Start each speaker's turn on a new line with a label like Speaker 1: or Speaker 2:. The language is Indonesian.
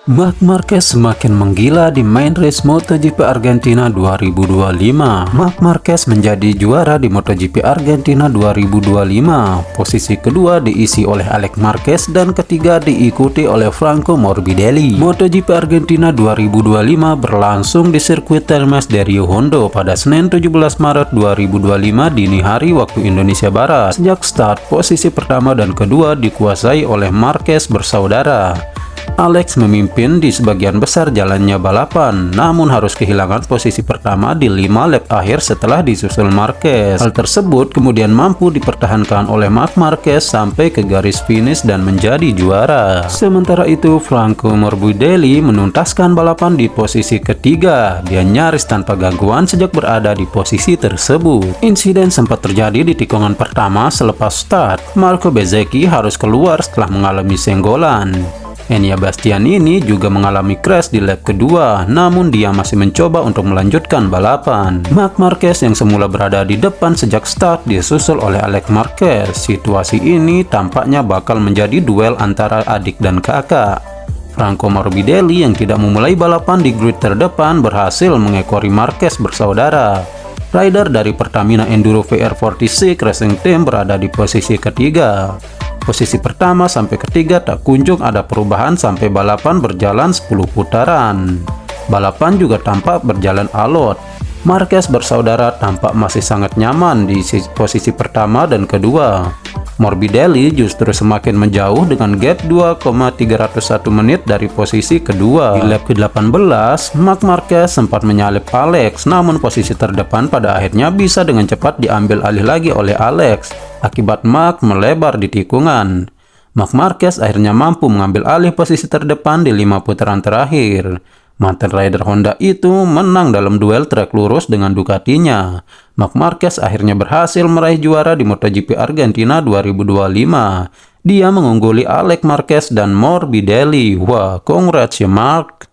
Speaker 1: Marc Marquez semakin menggila di main race MotoGP Argentina 2025. Marc Marquez menjadi juara di MotoGP Argentina 2025. Posisi kedua diisi oleh Alex Marquez dan ketiga diikuti oleh Franco Morbidelli. MotoGP Argentina 2025 berlangsung di sirkuit Termes de Rio Hondo pada Senin 17 Maret 2025 dini hari waktu Indonesia Barat. Sejak start, posisi pertama dan kedua dikuasai oleh Marquez bersaudara. Alex memimpin di sebagian besar jalannya balapan, namun harus kehilangan posisi pertama di 5 lap akhir setelah disusul Marquez. Hal tersebut kemudian mampu dipertahankan oleh Marc Marquez sampai ke garis finish dan menjadi juara. Sementara itu, Franco Morbidelli menuntaskan balapan di posisi ketiga. Dia nyaris tanpa gangguan sejak berada di posisi tersebut. Insiden sempat terjadi di tikungan pertama selepas start. Marco Bezzecchi harus keluar setelah mengalami senggolan. Enea Bastianini juga mengalami crash di lap kedua, namun dia masih mencoba untuk melanjutkan balapan. Marc Marquez yang semula berada di depan sejak start disusul oleh Alex Marquez. Situasi ini tampaknya bakal menjadi duel antara adik dan kakak. Franco Morbidelli yang tidak memulai balapan di grid terdepan berhasil mengekori Marquez bersaudara. Rider dari Pertamina Enduro VR46 Racing Team berada di posisi ketiga. Posisi pertama sampai ketiga tak kunjung ada perubahan sampai balapan berjalan 10 putaran. Balapan juga tampak berjalan alot. Marquez bersaudara tampak masih sangat nyaman di posisi pertama dan kedua. Morbidelli justru semakin menjauh dengan gap 2,301 menit dari posisi kedua. Di lap ke-18, Marc Marquez sempat menyalip Alex, namun posisi terdepan pada akhirnya bisa dengan cepat diambil alih lagi oleh Alex. Akibat Marc melebar di tikungan. Marc Marquez akhirnya mampu mengambil alih posisi terdepan di 5 putaran terakhir. Mantan rider Honda itu menang dalam duel trek lurus dengan Ducatinya. Marc Marquez akhirnya berhasil meraih juara di MotoGP Argentina 2025. Dia mengungguli Alex Marquez dan Morbidelli. Wah, congrats ya Marc!